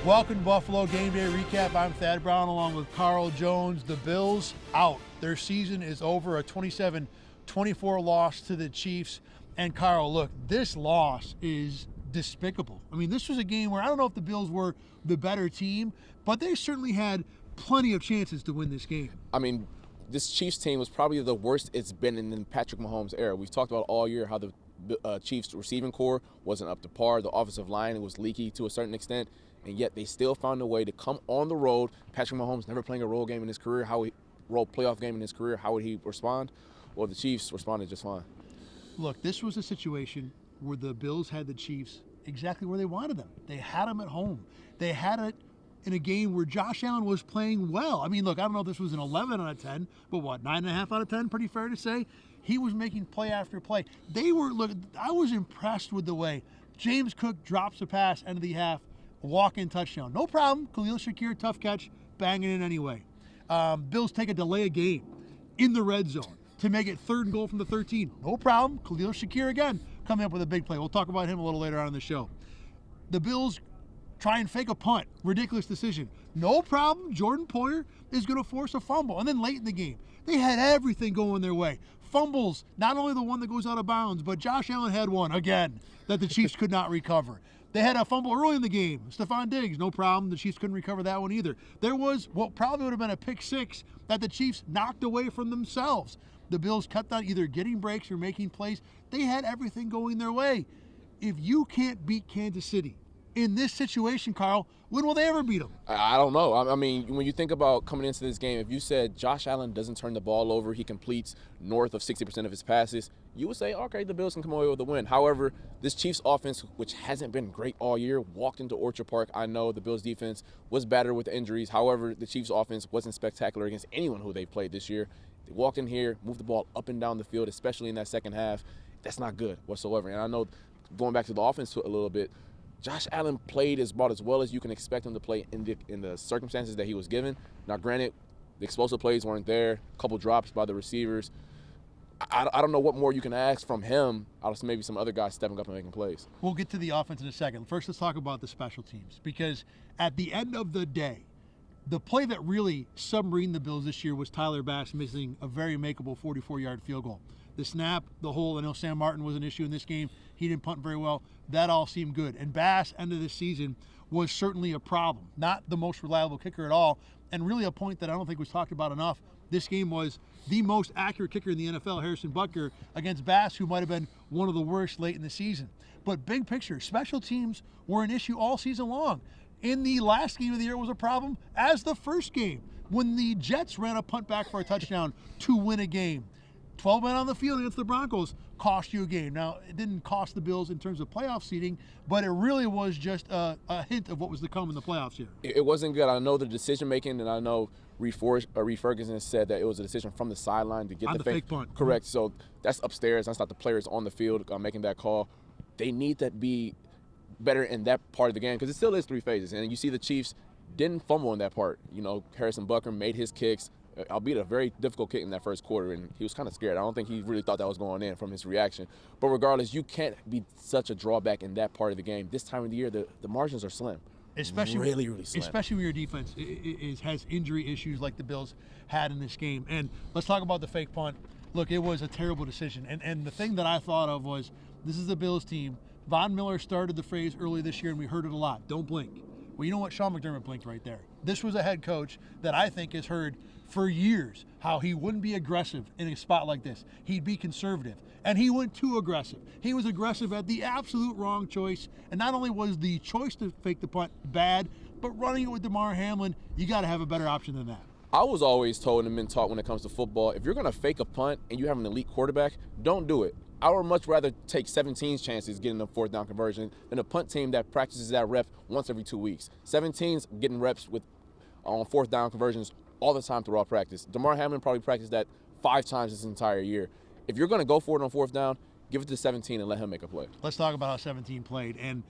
Welcome to Buffalo Gameday Recap. I'm Thad Brown along with Carl Jones. The Bills out. Their season is over, a 27-24 loss to the Chiefs. And Carl, look, this loss is despicable. I mean, this was a game where I don't know if the Bills were the better team, but they certainly had plenty of chances to win this game. I mean, this Chiefs team was probably the worst it's been in the Patrick Mahomes era. We've talked about all year how the Chiefs receiving core wasn't up to par. The offensive line was leaky to a certain extent, and yet they still found a way to come on the road. Patrick Mahomes never playing a road game in his career. Playoff game in his career, how would he respond? Well, the Chiefs responded just fine. Look, this was a situation where the Bills had the Chiefs exactly where they wanted them. They had them at home. They had it in a game where Josh Allen was playing well. I mean, look, I don't know if this was an 11 out of 10, but what, 9.5 out of 10? Pretty fair to say. He was making play after play. I was impressed with the way James Cook drops a pass end of the half, walk-in touchdown. No problem. Khalil Shakir, tough catch, banging in anyway. Bills take a delay of game in the red zone to make it 3rd and goal from the 13. No problem. Khalil Shakir again coming up with a big play. We'll talk about him a little later on in the show. The Bills try and fake a punt. Ridiculous decision. No problem. Jordan Poyer is going to force a fumble. And then late in the game, they had everything going their way. Fumbles, not only the one that goes out of bounds, but Josh Allen had one again that the Chiefs could not recover. They had a fumble early in the game. Stefan Diggs, no problem. The Chiefs couldn't recover that one either. There was what probably would have been a pick six that the Chiefs knocked away from themselves. The Bills kept on either getting breaks or making plays. They had everything going their way. If you can't beat Kansas City in this situation, Carl, when will they ever beat them? I don't know. I mean, when you think about coming into this game, if you said Josh Allen doesn't turn the ball over, he completes north of 60% of his passes, you would say, okay, the Bills can come away with a win. However, this Chiefs offense, which hasn't been great all year, walked into Orchard Park. I know the Bills defense was battered with injuries. However, the Chiefs offense wasn't spectacular against anyone who they played this year. They walked in here, moved the ball up and down the field, especially in that second half. That's not good whatsoever. And I know, going back to the offense a little bit, Josh Allen played about as well as you can expect him to play in the circumstances that he was given. Now, granted, the explosive plays weren't there, a couple drops by the receivers. I don't know what more you can ask from him out of maybe some other guys stepping up and making plays. We'll get to the offense in a second. First, let's talk about the special teams, because at the end of the day, the play that really submarined the Bills this year was Tyler Bass missing a very makeable 44-yard field goal. The snap, the hole, I know Sam Martin was an issue in this game. He didn't punt very well. That all seemed good. And Bass, end of the season, was certainly a problem. Not the most reliable kicker at all, and really a point that I don't think was talked about enough. This game was the most accurate kicker in the NFL, Harrison Butker, against Bass, who might have been one of the worst late in the season. But big picture, special teams were an issue all season long. In the last game of the year, it was a problem as the first game, when the Jets ran a punt back for a touchdown to win a game. 12 men on the field against the Broncos cost you a game. Now, it didn't cost the Bills in terms of playoff seeding, but it really was just a hint of what was to come in the playoffs here. It wasn't good. I know the decision-making, and I know Reed Ferguson said that it was a decision from the sideline to get the fake punt. Correct. So that's upstairs. That's not the players on the field making that call. They need to be better in that part of the game, because it still is 3 phases. And you see the Chiefs didn't fumble in that part. You know, Harrison Butker made his kicks, albeit a very difficult kick in that first quarter, and he was kind of scared. I don't think he really thought that was going in from his reaction. But regardless, you can't be such a drawback in that part of the game. This time of the year, the margins are slim. Especially, really slim. Especially when your defense has injury issues like the Bills had in this game. And let's talk about the fake punt. Look, it was a terrible decision. And the thing that I thought of was, this is the Bills team. Von Miller started the phrase early this year, and we heard it a lot. Don't blink. Well, you know what? Sean McDermott blinked right there. This was a head coach that I think has heard for years how he wouldn't be aggressive in a spot like this. He'd be conservative. And he went too aggressive. He was aggressive at the absolute wrong choice. And not only was the choice to fake the punt bad, but running it with Damar Hamlin, you got to have a better option than that. I was always told and been taught when it comes to football, if you're going to fake a punt and you have an elite quarterback, don't do it. I would much rather take 17's chances getting a 4th down conversion than a punt team that practices that rep once every 2 weeks. 17's getting reps on 4th down conversions all the time throughout practice. Damar Hamlin probably practiced that 5 times this entire year. If you're going to go for it on 4th down, give it to 17 and let him make a play. Let's talk about how 17 played. And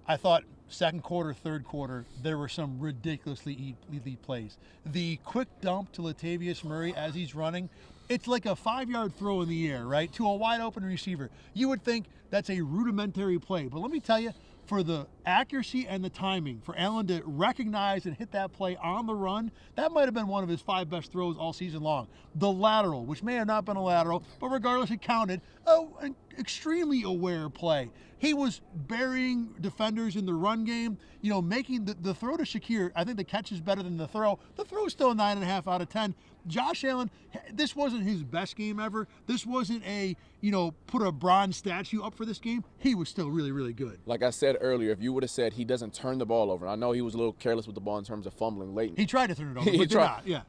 I thought second quarter, third quarter, there were some ridiculously elite plays. The quick dump to Latavius Murray as he's running, it's like a 5-yard throw in the air, right, to a wide open receiver. You would think that's a rudimentary play. But let me tell you, for the accuracy and the timing, for Allen to recognize and hit that play on the run, that might have been one of his 5 best throws all season long. The lateral, which may have not been a lateral, but regardless, it counted. An extremely aware play. He was burying defenders in the run game, making the throw to Shakir. I think the catch is better than the throw. The throw is still a 9.5 out of 10. Josh Allen, this wasn't his best game ever. This wasn't a, put a bronze statue up for this game. He was still really, really good. Like I said earlier, if you would have said he doesn't turn the ball over, I know he was a little careless with the ball in terms of fumbling late. He tried to turn it over, but did not. Yeah.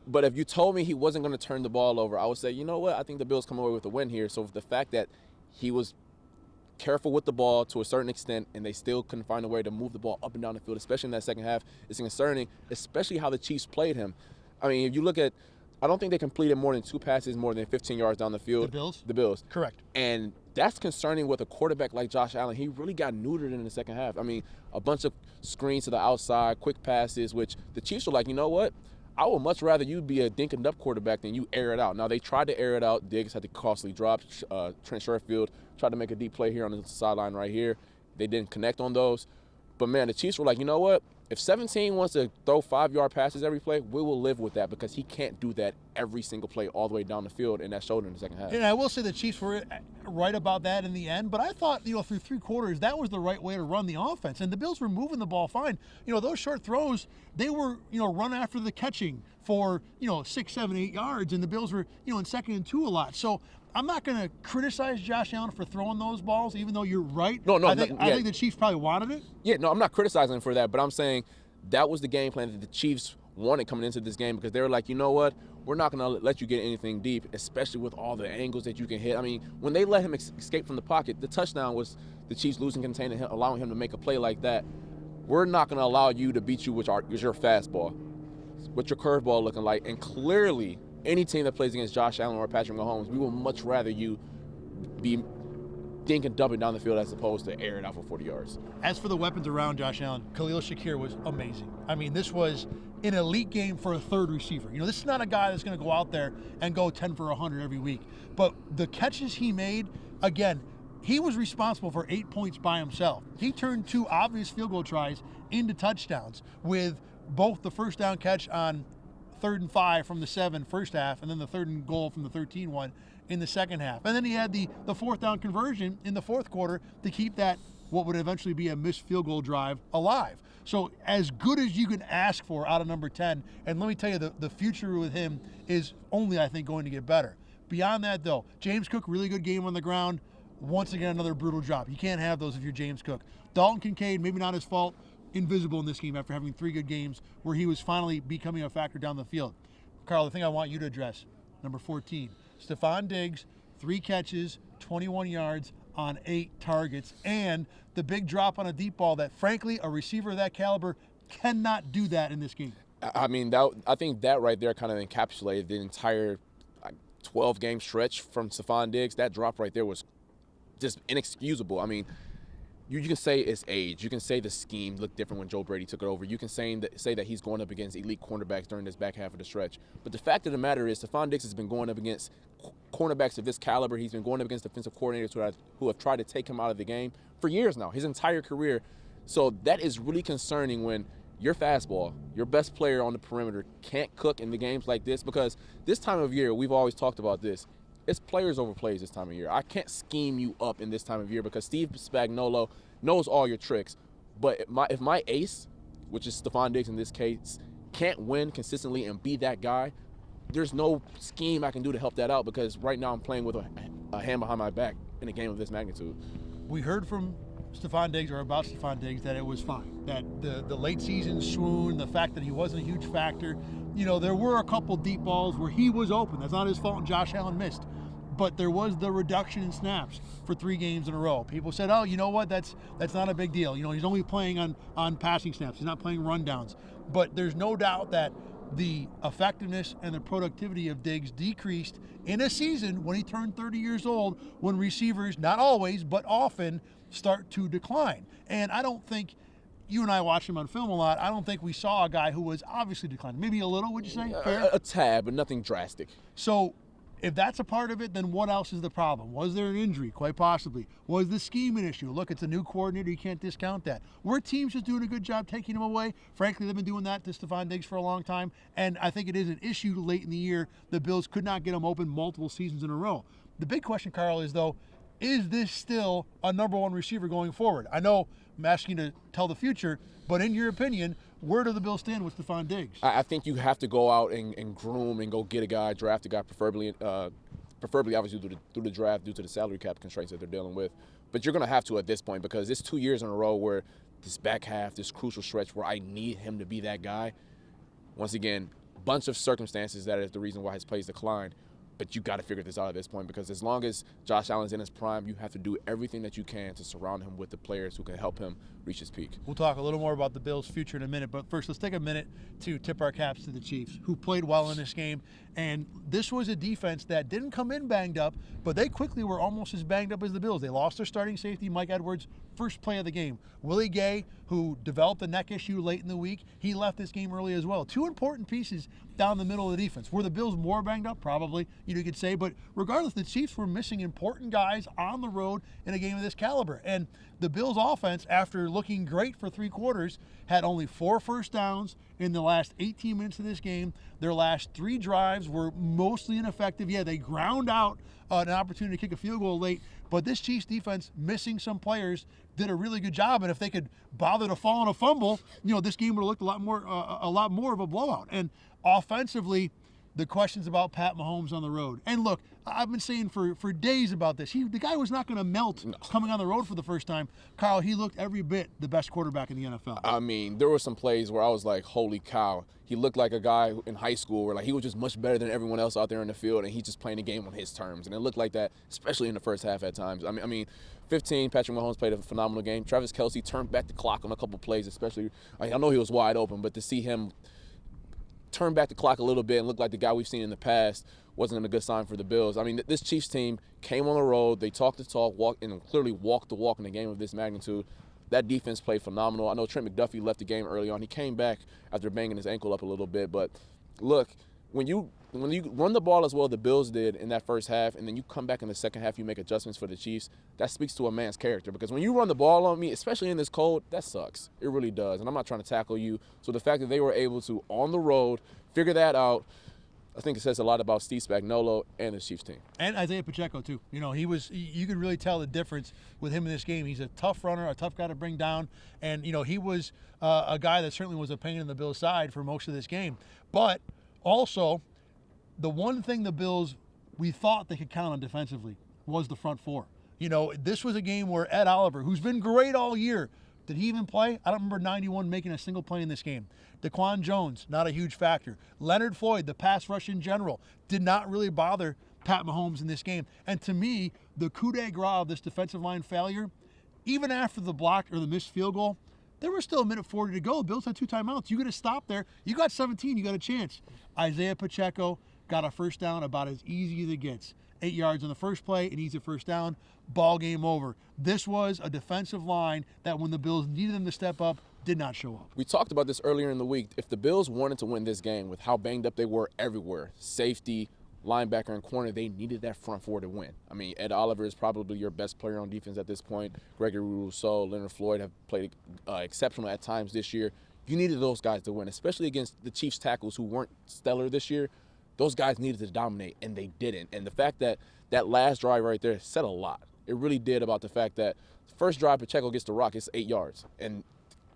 But if you told me he wasn't going to turn the ball over, I would say, you know what? I think the Bills come away with a win here. So the fact that he was careful with the ball to a certain extent, and they still couldn't find a way to move the ball up and down the field, especially in that second half, is concerning, especially how the Chiefs played him. I mean, if you look at, I don't think they completed more than 2 passes more than 15 yards down the field. The Bills? The Bills. Correct. And that's concerning with a quarterback like Josh Allen. He really got neutered in the second half. I mean, a bunch of screens to the outside, quick passes, which the Chiefs were like, you know what? I would much rather you be a dink and dunk quarterback than you air it out. Now, they tried to air it out. Diggs had the costly drop. Trent Sherfield tried to make a deep play here on the sideline right here. They didn't connect on those. But, man, the Chiefs were like, you know what? If 17 wants to throw 5-yard passes every play, we will live with that because he can't do that every single play all the way down the field, and that showed in the second half. And I will say the Chiefs were right about that in the end, but I thought, through 3 quarters, that was the right way to run the offense. And the Bills were moving the ball fine. Those short throws, they were, run after the catching for, 6, 7, 8 yards, and the Bills were, in 2nd and 2 a lot. So I'm not going to criticize Josh Allen for throwing those balls, even though you're right. I think the Chiefs probably wanted it. Yeah, no, I'm not criticizing him for that, but I'm saying that was the game plan that the Chiefs wanted coming into this game because they were like, you know what? We're not going to let you get anything deep, especially with all the angles that you can hit. I mean, when they let him escape from the pocket, the touchdown was the Chiefs losing containment, allowing him to make a play like that. We're not going to allow you to beat you with your fastball, with your curveball looking like. And clearly, any team that plays against Josh Allen or Patrick Mahomes, we would much rather you be dink and dump it down the field as opposed to air it out for 40 yards. As for the weapons around Josh Allen, Khalil Shakir was amazing. I mean, this was an elite game for a third receiver. This is not a guy that's going to go out there and go 10 for 100 every week. But the catches he made, again, he was responsible for 8 points by himself. He turned 2 obvious field goal tries into touchdowns with both the first down catch on 3rd and 5 from the 7 first half, and then the 3rd and goal from the 13 one in the second half. And then he had the 4th down conversion in the 4th quarter to keep that, what would eventually be a missed field goal drive, alive. So as good as you can ask for out of number 10, and let me tell you, the future with him is only, I think, going to get better. Beyond that, though, James Cook, really good game on the ground. Once again, another brutal job. You can't have those if you're James Cook. Dalton Kincaid, maybe not his fault, invisible in this game after having 3 good games where he was finally becoming a factor down the field. Carl, the thing I want you to address, number 14, Stefan Diggs, 3 catches, 21 yards on 8 targets, and the big drop on a deep ball that, frankly, a receiver of that caliber cannot do that in this game. I mean, I think that right there kind of encapsulated the entire 12-game stretch from Stefan Diggs. That drop right there was just inexcusable. I mean, you can say it's age. You can say the scheme looked different when Joe Brady took it over. You can say that he's going up against elite cornerbacks during this back half of the stretch. But the fact of the matter is, Stefan Diggs has been going up against cornerbacks of this caliber. He's been going up against defensive coordinators who have tried to take him out of the game for years now, his entire career. So that is really concerning when your fastball, your best player on the perimeter, can't cook in the games like this, because this time of year, we've always talked about this, it's players over plays this time of year. I can't scheme you up in this time of year because Steve Spagnuolo knows all your tricks. But if my ace, which is Stefan Diggs in this case, can't win consistently and be that guy, there's no scheme I can do to help that out, because right now I'm playing with a hand behind my back in a game of this magnitude. We heard from Stefan Diggs, or about Stefan Diggs, that it was fine. That the late season swoon, the fact that he wasn't a huge factor, there were a couple deep balls where he was open. That's not his fault, and Josh Allen missed. But there was the reduction in snaps for 3 games in a row. People said, oh, you know what, that's not a big deal. He's only playing on passing snaps. He's not playing rundowns. But there's no doubt that the effectiveness and the productivity of Diggs decreased in a season when he turned 30 years old, when receivers, not always, but often, start to decline. And I don't think, you and I watched him on film a lot, I don't think we saw a guy who was obviously declining. Maybe a little, would you say? A tad, but nothing drastic. So If that's a part of it, then what else is the problem? Was there an injury? Quite possibly. Was the scheme an issue? Look, it's a new coordinator. You can't discount that. Were teams just doing a good job taking him away? Frankly, they've been doing that to Stefan Diggs for a long time, and I think it is an issue late in the year. The Bills could not get him open multiple seasons in a row. The big question, Carl, is though, is this still a number one receiver going forward? I know I'm asking you to tell the future, but in your opinion, where do the Bills stand with Stefan Diggs? I think you have to go out and groom and go get a guy, draft a guy, preferably obviously through the draft due to the salary cap constraints that they're dealing with. But you're going to have to at this point, because it's 2 years in a row where this back half, this crucial stretch where I need him to be that guy. Once again, bunch of circumstances that is the reason why his plays declined. But you got to figure this out at this point, because as long as Josh Allen's in his prime, you have to do everything that you can to surround him with the players who can help him reach his peak. We'll talk a little more about the Bills' future in a minute, but first let's take a minute to tip our caps to the Chiefs, who played well in this game. And this was a defense that didn't come in banged up, but they quickly were almost as banged up as the Bills. They lost their starting safety, Mike Edwards, first play of the game. Willie Gay, who developed a neck issue late in the week, he left this game early as well. Two important pieces down the middle of the defense. Were the Bills more banged up? Probably, you could say, but regardless, the Chiefs were missing important guys on the road in a game of this caliber. And the Bills offense, after looking great for 3 quarters, had only 4 first downs in the last 18 minutes of this game. Their last 3 drives were mostly ineffective. Yeah, they ground out an opportunity to kick a field goal late, but this Chiefs defense, missing some players, did a really good job. And if they could bother to fall on a fumble, this game would have looked a lot more of a blowout. And offensively, the questions about Pat Mahomes on the road. And look, I've been saying for days about this. The guy was not going to melt coming on the road for the first time. Carl, he looked every bit the best quarterback in the NFL. I mean, there were some plays where I was like, holy cow. He looked like a guy in high school where he was just much better than everyone else out there in the field, and he's just playing the game on his terms. And it looked like that, especially in the first half at times. I mean, 15, Patrick Mahomes played a phenomenal game. Travis Kelce turned back the clock on a couple plays, especially. I know he was wide open, but to see him turn back the clock a little bit and look like the guy we've seen in the past wasn't a good sign for the Bills. I mean, this Chiefs team came on the road. They talked the talk, clearly walked the walk in a game of this magnitude. That defense played phenomenal. I know Trent McDuffie left the game early on. He came back after banging his ankle up a little bit. But look, when you run the ball as well the Bills did in that first half, and then you come back in the second half, you make adjustments for the Chiefs, that speaks to a man's character. Because when you run the ball on me, especially in this cold, that sucks. It really does. And I'm not trying to tackle you. So the fact that they were able to, on the road, figure that out, I think it says a lot about Steve Spagnuolo and the Chiefs team. And Isaiah Pacheco, too. You could really tell the difference with him in this game. He's a tough runner, a tough guy to bring down. And, he was a guy that certainly was a pain in the Bills' side for most of this game. But also, the one thing the Bills, we thought they could count on defensively was the front four. This was a game where Ed Oliver, who's been great all year, did he even play? I don't remember 91 making a single play in this game. Daquan Jones, not a huge factor. Leonard Floyd, the pass rush in general, did not really bother Pat Mahomes in this game. And to me, the coup de grace of this defensive line failure, even after the block or the missed field goal, there was still a minute 40 to go. The Bills had 2 timeouts. You got to stop there. You got 17. You got a chance. Isaiah Pacheco got a first down about as easy as it gets. 8 yards on the first play, an easy first down, ball game over. This was a defensive line that when the Bills needed them to step up, did not show up. We talked about this earlier in the week. If the Bills wanted to win this game with how banged up they were everywhere, safety, linebacker, and corner, they needed that front four to win. I mean, Ed Oliver is probably your best player on defense at this point. Gregory Rousseau, Leonard Floyd have played exceptional at times this year. You needed those guys to win, especially against the Chiefs tackles who weren't stellar this year. Those guys needed to dominate, and they didn't. And the fact that that last drive right there said a lot. It really did about the fact that first drive Pacheco gets the rock, it's 8 yards. And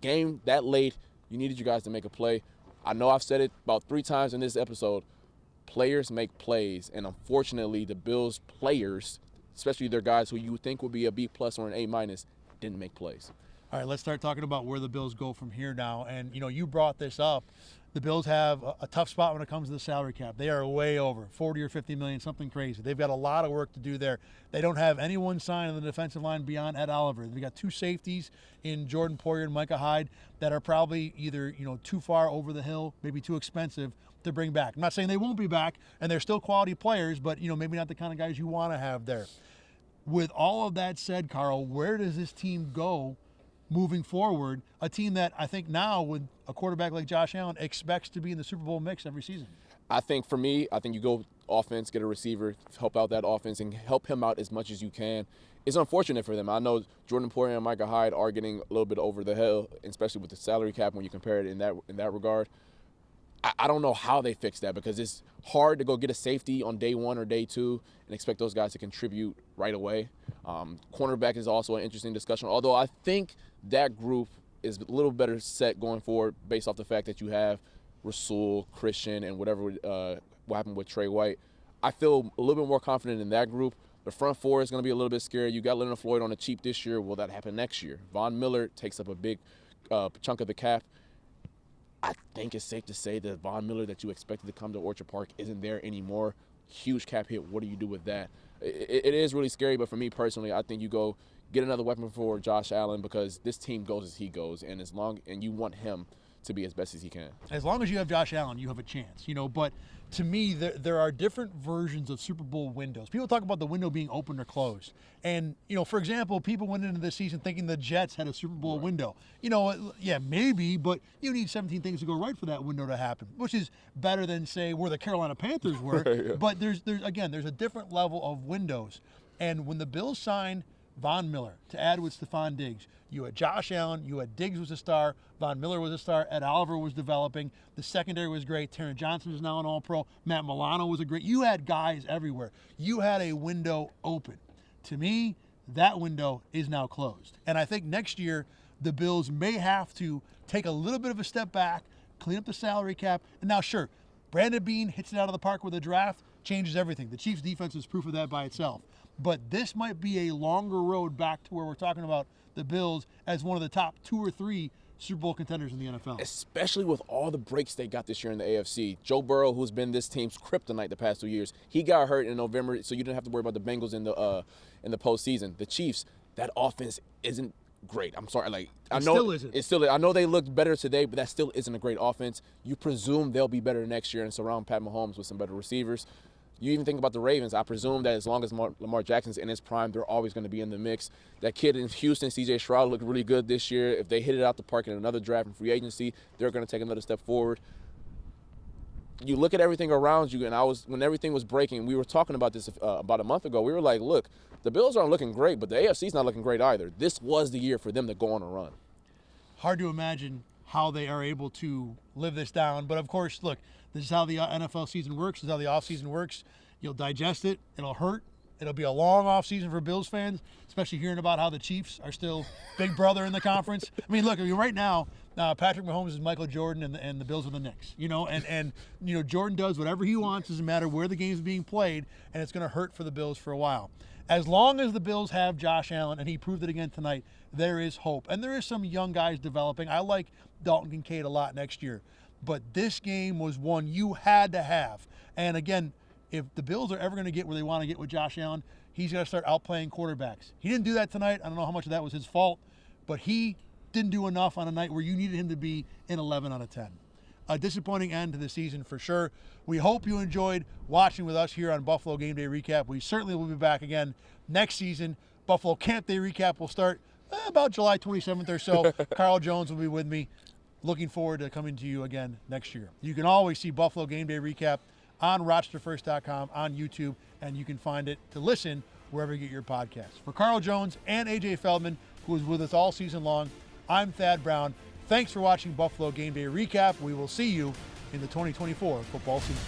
game that late, you needed you guys to make a play. I know I've said it about 3 times in this episode. Players make plays, and unfortunately, the Bills players, especially their guys who you would think would be a B+ or an A-, didn't make plays. All right, let's start talking about where the Bills go from here now. And, you brought this up. The Bills have a tough spot when it comes to the salary cap. They are way over, 40 or 50 million, something crazy. They've got a lot of work to do there. They don't have anyone signed on the defensive line beyond Ed Oliver. They've got 2 safeties in Jordan Poyer and Micah Hyde that are probably either, too far over the hill, maybe too expensive to bring back. I'm not saying they won't be back, and they're still quality players, but, maybe not the kind of guys you want to have there. With all of that said, Carl, where does this team go moving forward, a team that I think now with a quarterback like Josh Allen expects to be in the Super Bowl mix every season? I think for me, you go offense, get a receiver, help out that offense, and help him out as much as you can. It's unfortunate for them. I know Jordan Poyer and Micah Hyde are getting a little bit over the hill, especially with the salary cap when you compare it in that regard. I don't know how they fix that, because it's hard to go get a safety on day 1 or day 2 and expect those guys to contribute right away. Cornerback is also an interesting discussion, although I think that group is a little better set going forward based off the fact that you have Rasul, Christian, and whatever what happened with Trey White. I feel a little bit more confident in that group. The front four is going to be a little bit scary. You got Leonard Floyd on the cheap this year. Will that happen next year? Von Miller takes up a big chunk of the cap. I think it's safe to say that Von Miller that you expected to come to Orchard Park isn't there anymore. Huge cap hit. What do you do with that? It is really scary, but for me personally, I think you go get another weapon for Josh Allen, because this team goes as he goes, and you want him to be as best as he can. As long as you have Josh Allen, you have a chance, but to me, there are different versions of Super Bowl windows. People talk about the window being open or closed. And, for example, people went into this season thinking the Jets had a Super Bowl window. Yeah, maybe, but you need 17 things to go right for that window to happen, which is better than, say, where the Carolina Panthers were. Yeah. But there's a different level of windows. And when the Bills signed Von Miller to add with Stefan Diggs, you had Josh Allen, you had Diggs was a star, Von Miller was a star, Ed Oliver was developing, the secondary was great, Taron Johnson is now an All-Pro, Matt Milano was you had guys everywhere. You had a window open. To me, that window is now closed. And I think next year, the Bills may have to take a little bit of a step back, clean up the salary cap, and now sure, Brandon Beane hits it out of the park with a draft, changes everything. The Chiefs' defense is proof of that by itself. But this might be a longer road back to where we're talking about the Bills as one of the top 2 or 3 Super Bowl contenders in the NFL. Especially with all the breaks they got this year in the AFC. Joe Burrow, who's been this team's kryptonite the past 2 years, he got hurt in November, so you didn't have to worry about the Bengals in the postseason. The Chiefs, that offense isn't great. I'm sorry, I know it still isn't. I know they looked better today, but that still isn't a great offense. You presume they'll be better next year and surround Pat Mahomes with some better receivers. You even think about the Ravens. I presume that as long as Lamar Jackson's in his prime, they're always going to be in the mix. That kid in Houston, C.J. Stroud, looked really good this year. If they hit it out the park in another draft and free agency, they're going to take another step forward. You look at everything around you, and when everything was breaking, we were talking about this about a month ago. We were like, look, the Bills aren't looking great, but the AFC's not looking great either. This was the year for them to go on a run. Hard to imagine how they are able to live this down. But, of course, look, this is how the NFL season works. This is how the offseason works. You'll digest it. It'll hurt. It'll be a long offseason for Bills fans, especially hearing about how the Chiefs are still big brother in the conference. I mean, look, right now, Patrick Mahomes is Michael Jordan and the Bills are the Knicks. And Jordan does whatever he wants. Doesn't matter where the game's being played, and it's going to hurt for the Bills for a while. As long as the Bills have Josh Allen, and he proved it again tonight, there is hope. And there is some young guys developing. I like Dalton Kincaid a lot next year. But this game was one you had to have. And again, if the Bills are ever going to get where they want to get with Josh Allen, he's got to start outplaying quarterbacks. He didn't do that tonight. I don't know how much of that was his fault, but he didn't do enough on a night where you needed him to be in 11 out of 10. A disappointing end to the season for sure. We hope you enjoyed watching with us here on Buffalo Game Day Recap. We certainly will be back again next season. Buffalo Camp Day Recap will start about July 27th or so. Carl Jones will be with me. Looking forward to coming to you again next year. You can always see Buffalo Game Day Recap on RochesterFirst.com, on YouTube, and you can find it to listen wherever you get your podcasts. For Carl Jones and AJ Feldman, who was with us all season long, I'm Thad Brown. Thanks for watching Buffalo Game Day Recap. We will see you in the 2024 football season.